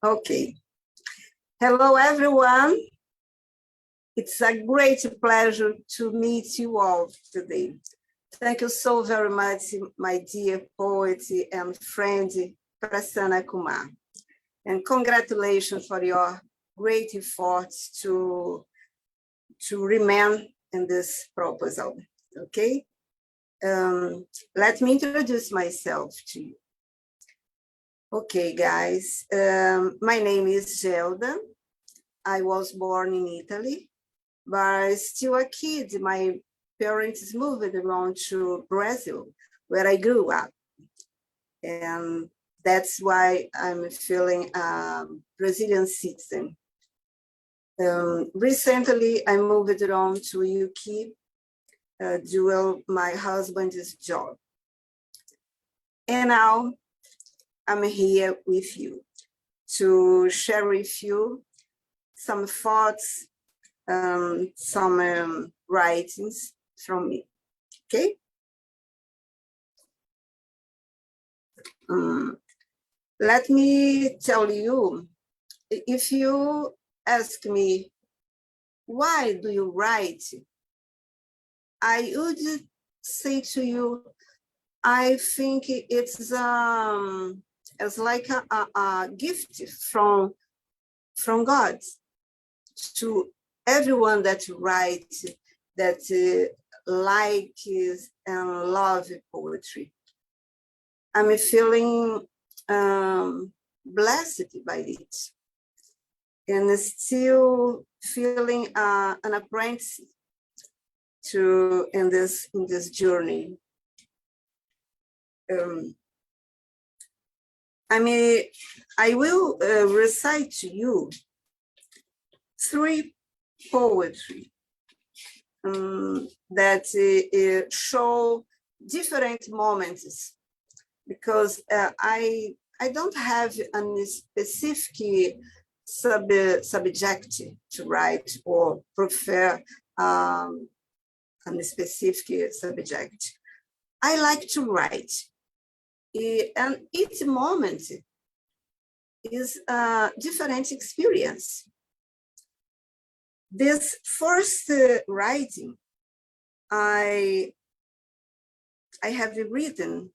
Okay. Hello, everyone. It's a great pleasure to meet you all today. Thank you so very much, my dear poet and friend, Prasanna Kumar. And congratulations for your great efforts to remain in this proposal, okay? Let me introduce myself to you. Okay, guys, my name is Gelda. I was born in Italy, but still a kid. My parents moved around to Brazil, where I grew up. And that's why I'm feeling a Brazilian citizen. Recently, I moved around to UK due to my husband's job. And now I'm here with you to share with you some thoughts, some writings from me, okay? Let me tell you, if you ask me, why do you write? I would say to you, I think it's like a gift from God to everyone that writes, that likes and loves poetry. I'm feeling blessed by it, and still feeling an apprentice in this journey. I will recite to you 3 poetry that show different moments, because I don't have a specific subject to write or prefer a specific subject. I like to write, and each moment is a different experience. This first writing I have written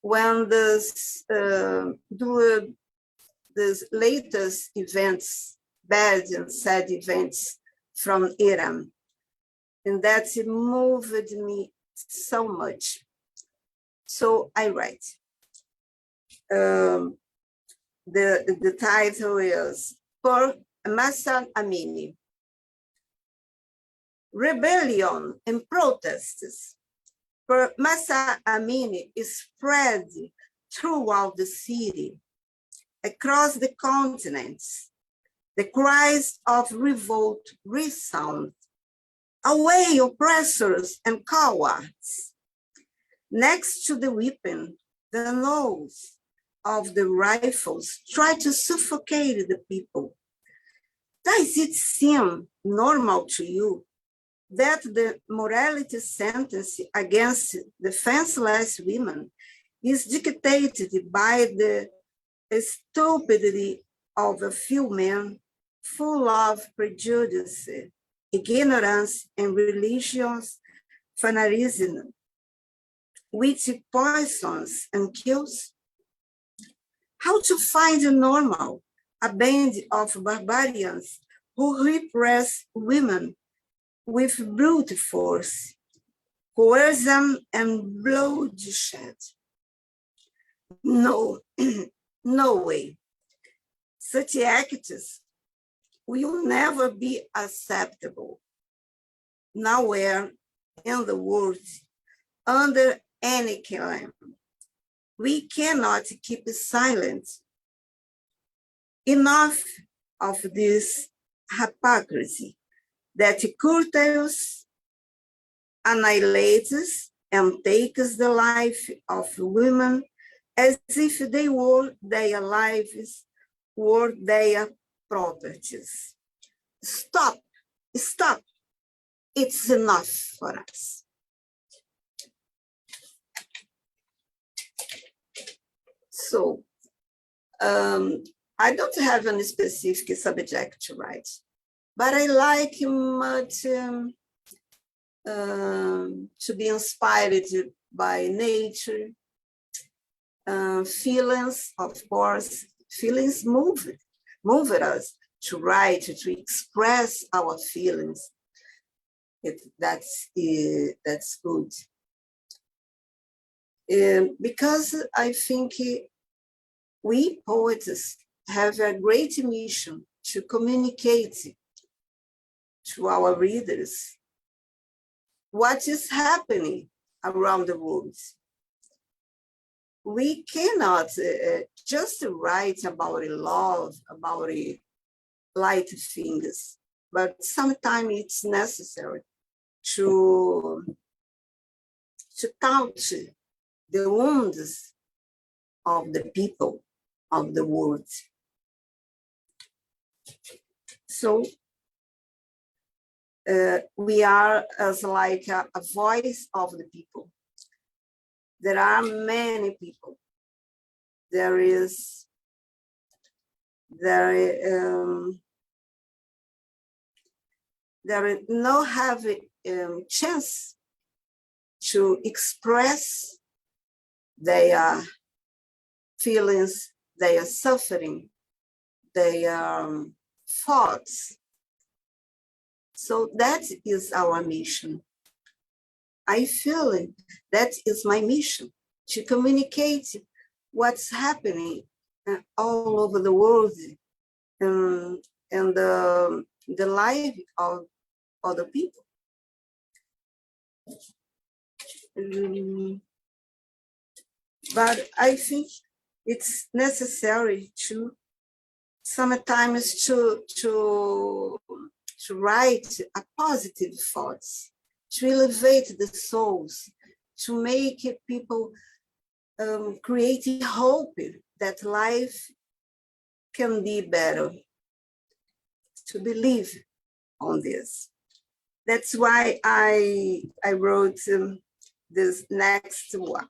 when this latest events, bad and sad events from Iran, and that moved me so much. So I write. The title is For Massa Amini. Rebellion and protests for Massa Amini is spread throughout the city, across the continents. The cries of revolt resound. Away, oppressors and cowards! Next to the weapon, the nose of the rifles try to suffocate the people. Does it seem normal to you that the morality sentence against defenseless women is dictated by the stupidity of a few men full of prejudice, ignorance, and religious fanaticism, which poisons and kills? How to find a normal, a band of barbarians who repress women with brute force, coercion, and bloodshed? No, no way. Such acts will never be acceptable, nowhere in the world, under any claim. We cannot keep silent. Enough of this hypocrisy that curtails, annihilates, and takes the life of women as if they were their lives, were their properties. Stop, stop. It's enough for us. So I don't have any specific subject to write, but I like much to be inspired by nature, feelings, of course. Feelings move us to write, to express our feelings. That's good. Because I think we poets have a great mission to communicate to our readers what is happening around the world. We cannot just write about love, about light things, but sometimes it's necessary to touch the wounds of the people of the world. So we are as like a voice of the people. There are many people. There is no have chance to express their feelings, their suffering, their thoughts. So that is our mission. I feel that is my mission, to communicate what's happening all over the world and the life of other people. But I think it's necessary to sometimes to write a positive thoughts, to elevate the souls, to make people create hope that life can be better, to believe on this. That's why I wrote this next one,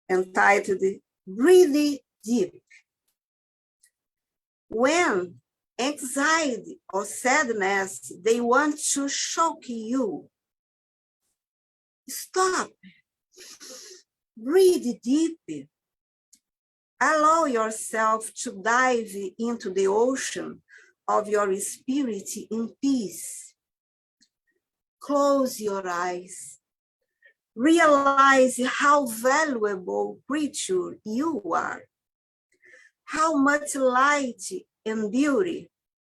entitled Breathe Deep. When anxiety or sadness, they want to shock you, stop, breathe deep. Allow yourself to dive into the ocean of your spirit in peace. Close your eyes. Realize how valuable creature you are. How much light and beauty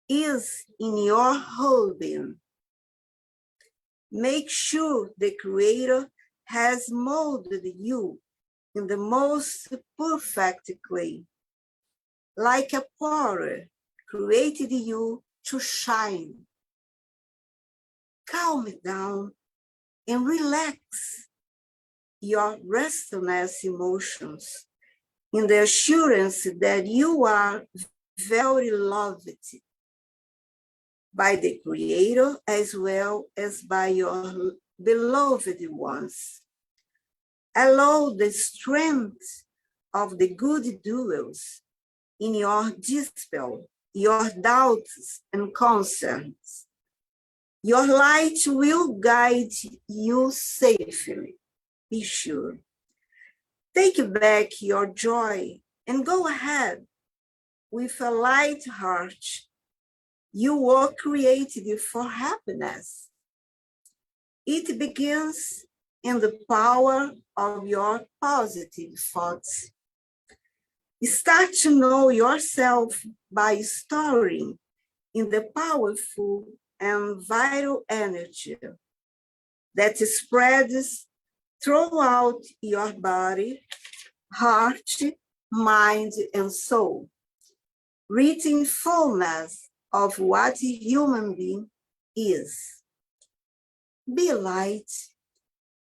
is in your whole being. Make sure the Creator has molded you in the most perfect clay. Like a potter, created you to shine. Calm down and relax your restless emotions in the assurance that you are very loved by the Creator as well as by your beloved ones. Allow the strength of the good doers in your dispel, your doubts and concerns. Your light will guide you safely, be sure. Take back your joy and go ahead with a light heart. You were created for happiness. It begins in the power of your positive thoughts. Start to know yourself by storing in the powerful and vital energy that spreads throughout your body, heart, mind, and soul, reaching fullness of what a human being is. Be light,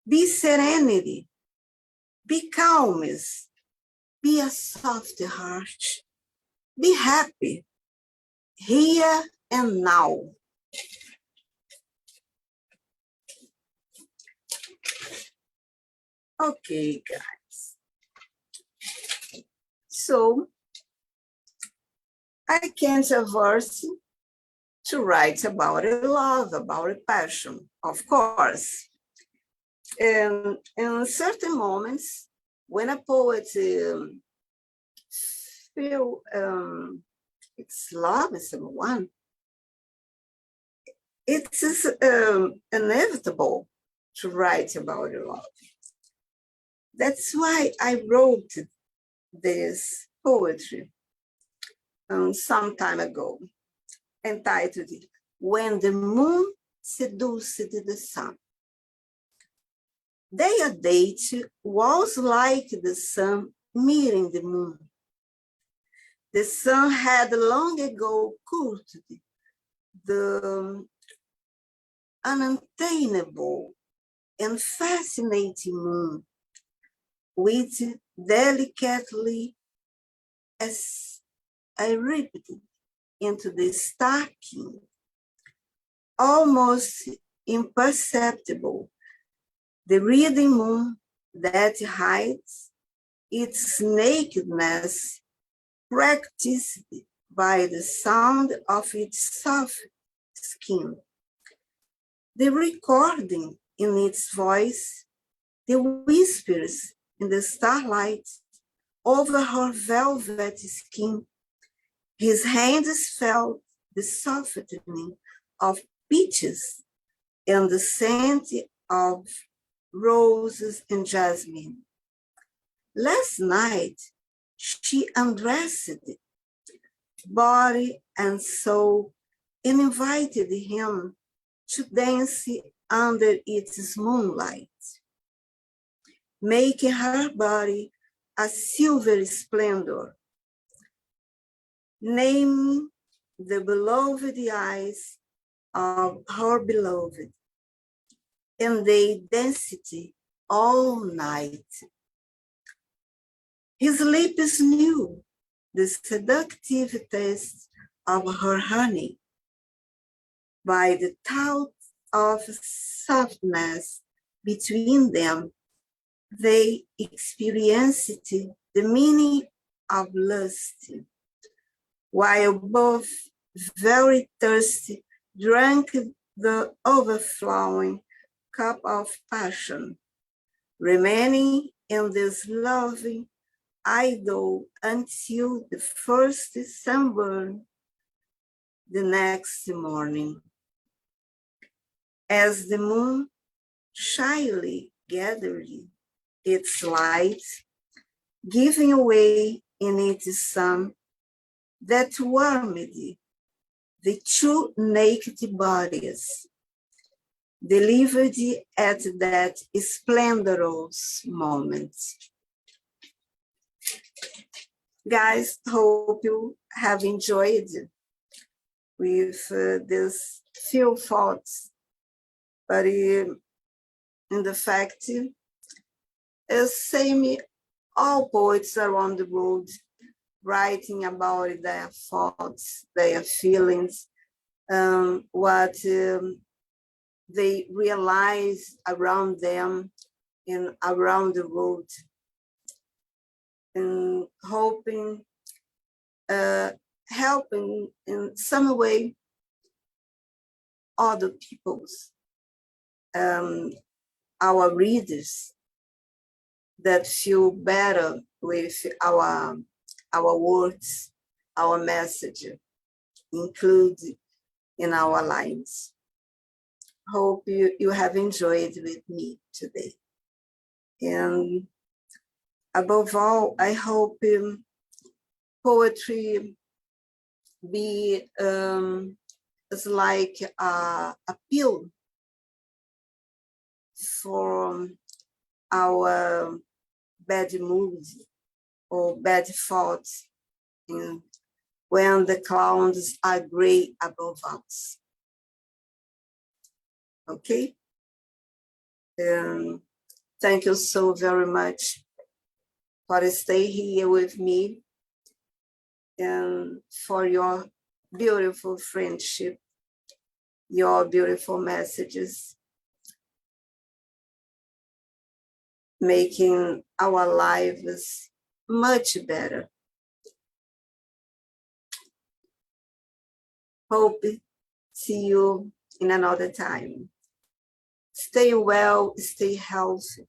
be serenity, be calmness, be a soft heart, be happy, here and now. Okay, guys. So I can't averse to write about a love, about a passion, of course. And in certain moments, when a poet feel it's love someone, it is inevitable to write about love. That's why I wrote this poetry some time ago, entitled When the Moon Seduced the Sun. Their date was like the sun meeting the moon. The sun had long ago courted the unattainable and fascinating moon, which delicately as I ripped into the stocking, almost imperceptible, the reading moon that hides its nakedness, practiced by the sound of its soft skin, the recording in its voice, the whispers in the starlight over her velvet skin. His hands felt the softening of peaches and the scent of roses and jasmine. Last night, she undressed body and soul and invited him to dance under its moonlight, making her body a silver splendor, naming the beloved eyes of her beloved, and they danced all night. His lips knew the seductive taste of her honey by the thought of softness between them. They experienced the meaning of lust, while both, very thirsty, drank the overflowing cup of passion, remaining in this loving idyll until the first sunburn the next morning. As the moon shyly gathered its light, giving away in its sun that warmed the two naked bodies, delivered at that splendorous moment. Guys, hope you have enjoyed with these few thoughts, but in the fact, same all poets around the world writing about their thoughts, their feelings, what they realize around them and around the world, and hoping, helping in some way other people's, our readers that feel better with our words, our message included in our lives. Hope you have enjoyed with me today. And above all, I hope poetry be as like a pill for our bad moods or bad thoughts when the clouds are gray above us. Okay? Thank you so very much for staying here with me and for your beautiful friendship, your beautiful messages, making our lives much better. Hope see you in another time. Stay well, stay healthy,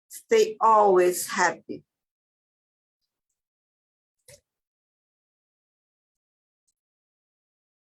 stay always happy.